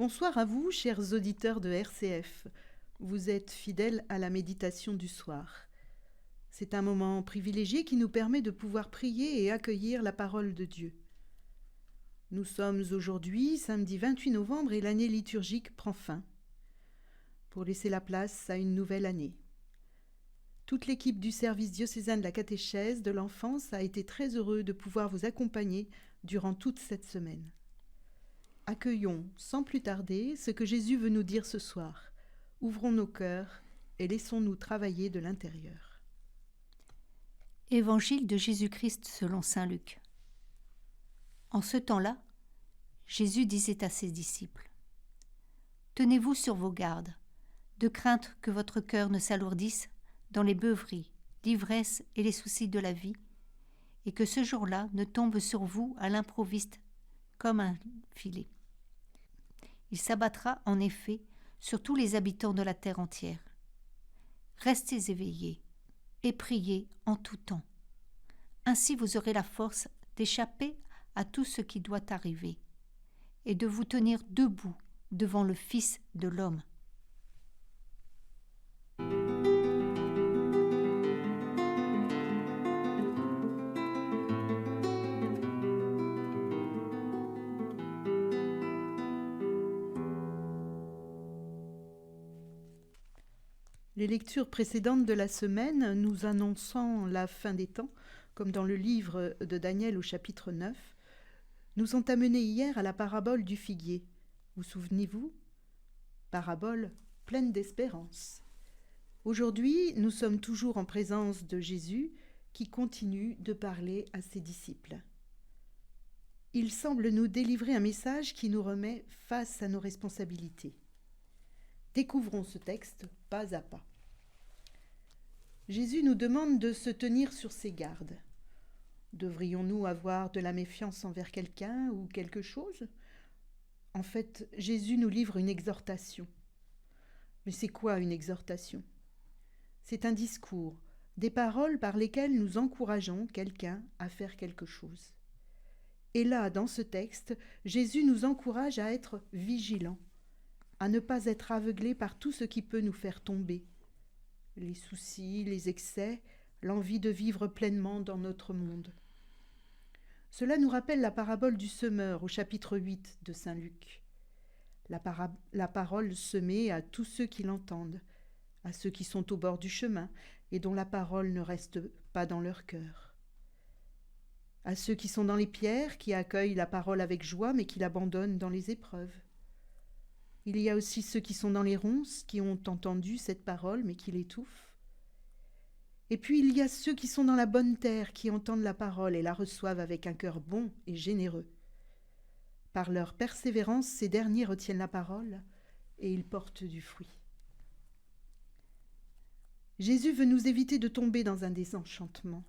Bonsoir à vous, chers auditeurs de RCF. Vous êtes fidèles à la méditation du soir. C'est un moment privilégié qui nous permet de pouvoir prier et accueillir la parole de Dieu. Nous sommes aujourd'hui, samedi 28 novembre, et l'année liturgique prend fin, pour laisser la place à une nouvelle année. Toute l'équipe du service diocésain de la catéchèse de l'enfance a été très heureux de pouvoir vous accompagner durant toute cette semaine. Accueillons sans plus tarder ce que Jésus veut nous dire ce soir. Ouvrons nos cœurs et laissons-nous travailler de l'intérieur. Évangile de Jésus-Christ selon saint Luc. En ce temps-là, Jésus disait à ses disciples : « Tenez-vous sur vos gardes, de crainte que votre cœur ne s'alourdisse dans les beuveries, l'ivresse et les soucis de la vie, et que ce jour-là ne tombe sur vous à l'improviste comme un filet. Il s'abattra en effet sur tous les habitants de la terre entière. Restez éveillés et priez en tout temps. Ainsi vous aurez la force d'échapper à tout ce qui doit arriver et de vous tenir debout devant le Fils de l'homme. » Les lectures précédentes de la semaine, nous annonçant la fin des temps, comme dans le livre de Daniel au chapitre 9, nous ont amenés hier à la parabole du figuier. Vous souvenez-vous ? Parabole pleine d'espérance. Aujourd'hui, nous sommes toujours en présence de Jésus qui continue de parler à ses disciples. Il semble nous délivrer un message qui nous remet face à nos responsabilités. Découvrons ce texte pas à pas. Jésus nous demande de se tenir sur ses gardes. Devrions-nous avoir de la méfiance envers quelqu'un ou quelque chose ? En fait, Jésus nous livre une exhortation. Mais c'est quoi une exhortation ? C'est un discours, des paroles par lesquelles nous encourageons quelqu'un à faire quelque chose. Et là, dans ce texte, Jésus nous encourage à être vigilants, à ne pas être aveuglés par tout ce qui peut nous faire tomber. Les soucis, les excès, l'envie de vivre pleinement dans notre monde. Cela nous rappelle la parabole du semeur au chapitre 8 de saint Luc. La parole semée à tous ceux qui l'entendent, à ceux qui sont au bord du chemin et dont la parole ne reste pas dans leur cœur. À ceux qui sont dans les pierres, qui accueillent la parole avec joie mais qui l'abandonnent dans les épreuves. Il y a aussi ceux qui sont dans les ronces, qui ont entendu cette parole, mais qui l'étouffent. Et puis il y a ceux qui sont dans la bonne terre, qui entendent la parole et la reçoivent avec un cœur bon et généreux. Par leur persévérance, ces derniers retiennent la parole et ils portent du fruit. Jésus veut nous éviter de tomber dans un désenchantement.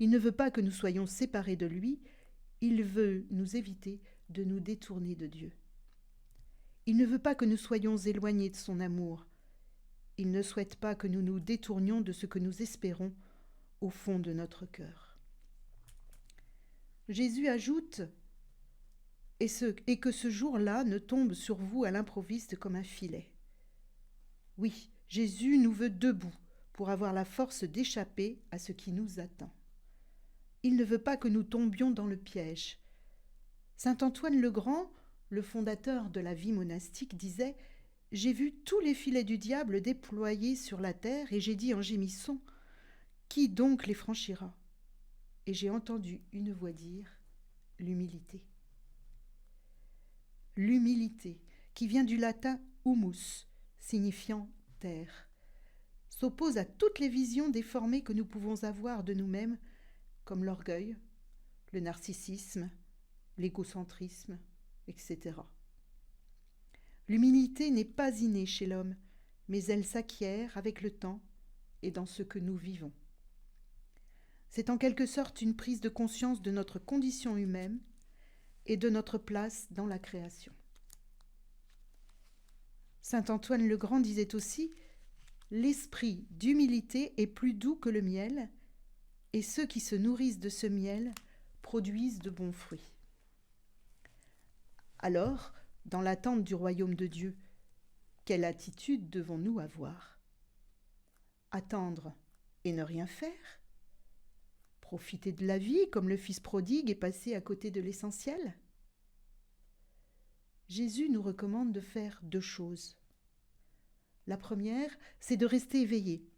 Il ne veut pas que nous soyons séparés de lui, il veut nous éviter de nous détourner de Dieu. Il ne veut pas que nous soyons éloignés de son amour. Il ne souhaite pas que nous nous détournions de ce que nous espérons au fond de notre cœur. Jésus ajoute « et que ce jour-là ne tombe sur vous à l'improviste comme un filet. » Oui, Jésus nous veut debout pour avoir la force d'échapper à ce qui nous attend. Il ne veut pas que nous tombions dans le piège. Saint Antoine le Grand, le fondateur de la vie monastique, disait « J'ai vu tous les filets du diable déployés sur la terre et j'ai dit en gémissant « Qui donc les franchira ?» Et j'ai entendu une voix dire « L'humilité. » L'humilité, qui vient du latin « humus », signifiant « terre », s'oppose à toutes les visions déformées que nous pouvons avoir de nous-mêmes, comme l'orgueil, le narcissisme, l'égocentrisme, etc. L'humilité n'est pas innée chez l'homme, mais elle s'acquiert avec le temps et dans ce que nous vivons. C'est en quelque sorte une prise de conscience de notre condition humaine et de notre place dans la création. Saint Antoine le Grand disait aussi « L'esprit d'humilité est plus doux que le miel, et ceux qui se nourrissent de ce miel produisent de bons fruits. » Alors, dans l'attente du royaume de Dieu, quelle attitude devons-nous avoir? Attendre et ne rien faire? Profiter de la vie comme le fils prodigue et passer à côté de l'essentiel? Jésus nous recommande de faire 2 choses. La première, c'est de rester éveillé,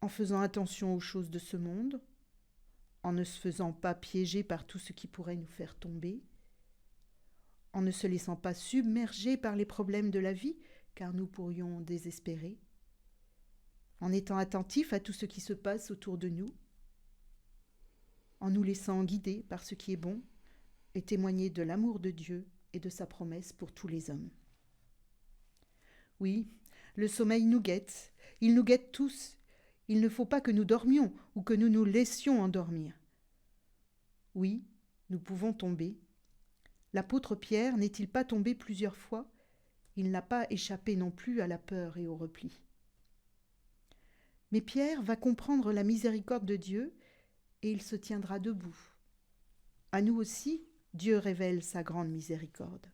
en faisant attention aux choses de ce monde, en ne se faisant pas piéger par tout ce qui pourrait nous faire tomber, en ne se laissant pas submerger par les problèmes de la vie, car nous pourrions désespérer, en étant attentifs à tout ce qui se passe autour de nous, en nous laissant guider par ce qui est bon et témoigner de l'amour de Dieu et de sa promesse pour tous les hommes. Oui, le sommeil nous guette, il nous guette tous. Il ne faut pas que nous dormions ou que nous nous laissions endormir. Oui, nous pouvons tomber. L'apôtre Pierre n'est-il pas tombé plusieurs fois? Il n'a pas échappé non plus à la peur et au repli. Mais Pierre va comprendre la miséricorde de Dieu et il se tiendra debout. À nous aussi, Dieu révèle sa grande miséricorde.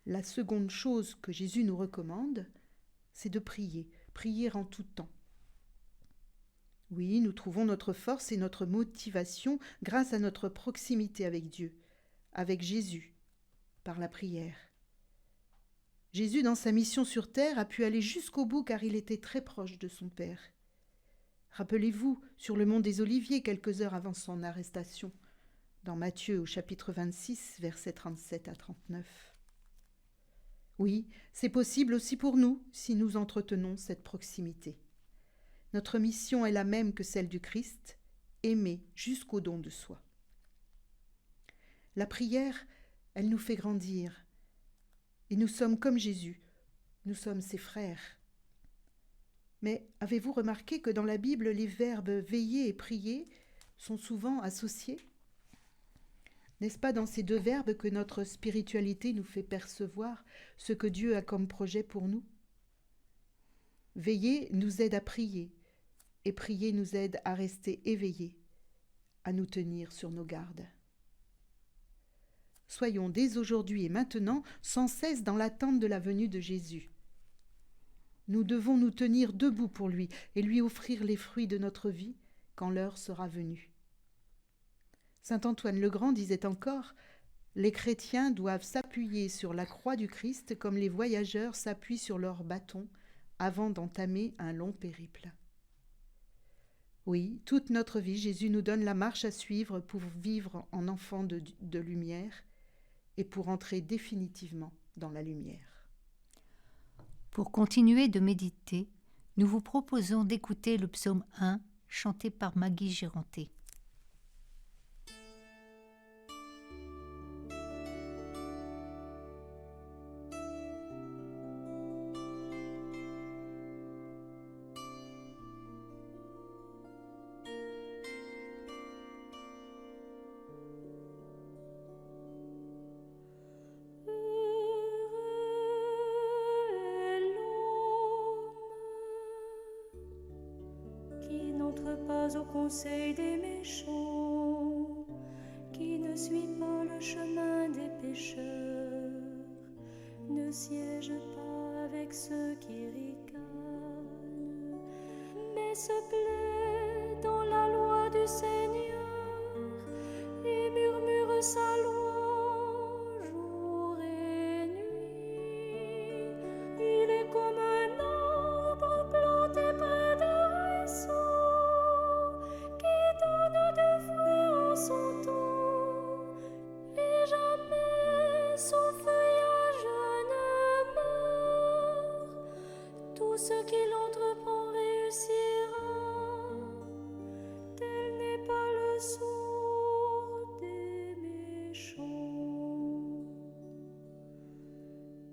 La seconde chose que Jésus nous recommande, c'est de prier en tout temps. Oui, nous trouvons notre force et notre motivation grâce à notre proximité avec Dieu, avec Jésus, par la prière. Jésus, dans sa mission sur terre, a pu aller jusqu'au bout car il était très proche de son Père. Rappelez-vous, sur le mont des Oliviers, quelques heures avant son arrestation, dans Matthieu au chapitre 26, versets 37 à 39. Oui, c'est possible aussi pour nous si nous entretenons cette proximité. Notre mission est la même que celle du Christ, aimer jusqu'au don de soi. La prière, elle nous fait grandir. Et nous sommes comme Jésus, nous sommes ses frères. Mais avez-vous remarqué que dans la Bible, les verbes veiller et prier sont souvent associés ? N'est-ce pas dans ces 2 verbes que notre spiritualité nous fait percevoir ce que Dieu a comme projet pour nous? Veiller nous aide à prier, et prier nous aide à rester éveillés, à nous tenir sur nos gardes. Soyons dès aujourd'hui et maintenant sans cesse dans l'attente de la venue de Jésus. Nous devons nous tenir debout pour lui et lui offrir les fruits de notre vie quand l'heure sera venue. Saint Antoine le Grand disait encore « Les chrétiens doivent s'appuyer sur la croix du Christ comme les voyageurs s'appuient sur leur bâton avant d'entamer un long périple. » Oui, toute notre vie, Jésus nous donne la marche à suivre pour vivre en enfant de lumière et pour entrer définitivement dans la lumière. Pour continuer de méditer, nous vous proposons d'écouter le psaume 1 chanté par Maggie Géranté. Pas au conseil des méchants, qui ne suit pas le chemin des pécheurs, ne siège pas avec ceux qui ricanent, mais se plaît dans la loi du Seigneur et murmure sa loi jour et nuit. Il est comme un arbre planté près d'un ruisseau, son temps, et jamais son feuillage ne meurt. Tout ce qu'il entreprend réussira, tel n'est pas le sort des méchants.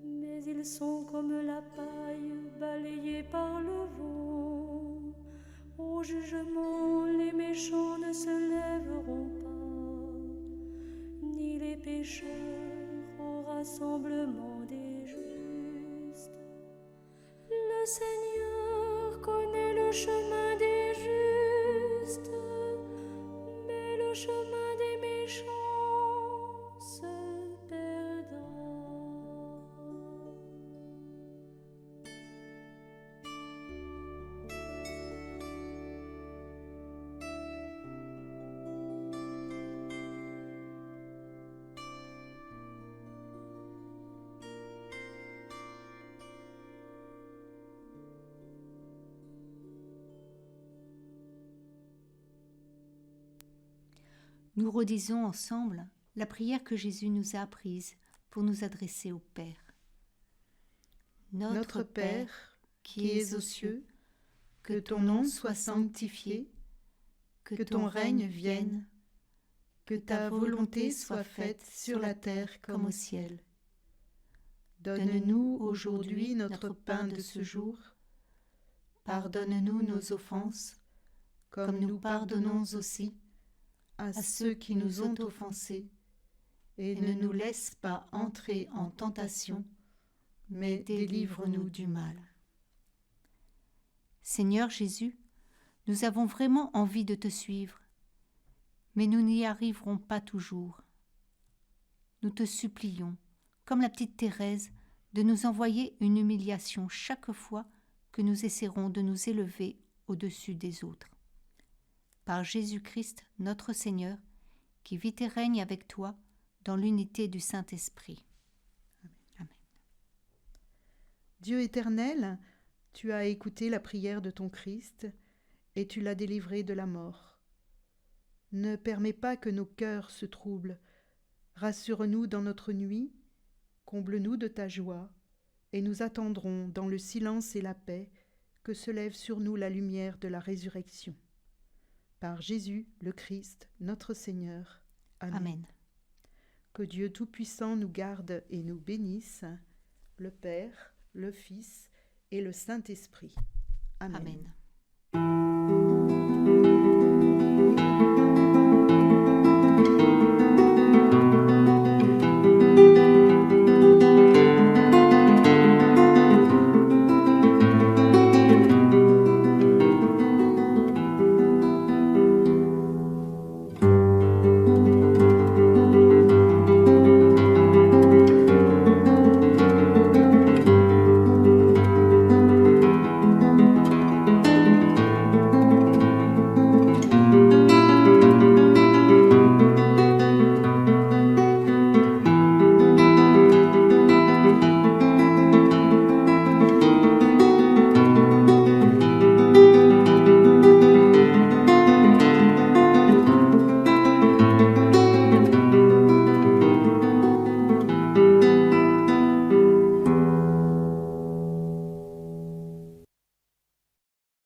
Mais ils sont comme la paille balayée par le vent. Au jugement, les méchants ne se lèveront pas, ni les pécheurs au rassemblement des justes. Le Seigneur connaît le chemin des justes, mais le chemin des méchants Nous redisons ensemble la prière que Jésus nous a apprise pour nous adresser au Père. Notre Père, qui es aux cieux, que ton nom soit sanctifié, que ton règne vienne, que ta volonté soit faite sur la terre comme au ciel. Donne-nous aujourd'hui notre pain de ce jour. Pardonne-nous nos offenses, comme nous pardonnons aussi à ceux qui nous ont offensés, et ne nous laisse pas entrer en tentation, mais délivre-nous du mal. Seigneur Jésus, nous avons vraiment envie de te suivre, mais nous n'y arriverons pas toujours. Nous te supplions, comme la petite Thérèse, de nous envoyer une humiliation chaque fois que nous essaierons de nous élever au-dessus des autres. Par Jésus-Christ, notre Seigneur, qui vit et règne avec toi dans l'unité du Saint-Esprit. Amen. Dieu éternel, tu as écouté la prière de ton Christ et tu l'as délivré de la mort. Ne permets pas que nos cœurs se troublent. Rassure-nous dans notre nuit, comble-nous de ta joie, et nous attendrons dans le silence et la paix que se lève sur nous la lumière de la résurrection. Par Jésus le Christ, notre Seigneur. Amen. Amen. Que Dieu Tout-Puissant nous garde et nous bénisse, le Père, le Fils et le Saint-Esprit. Amen. Amen.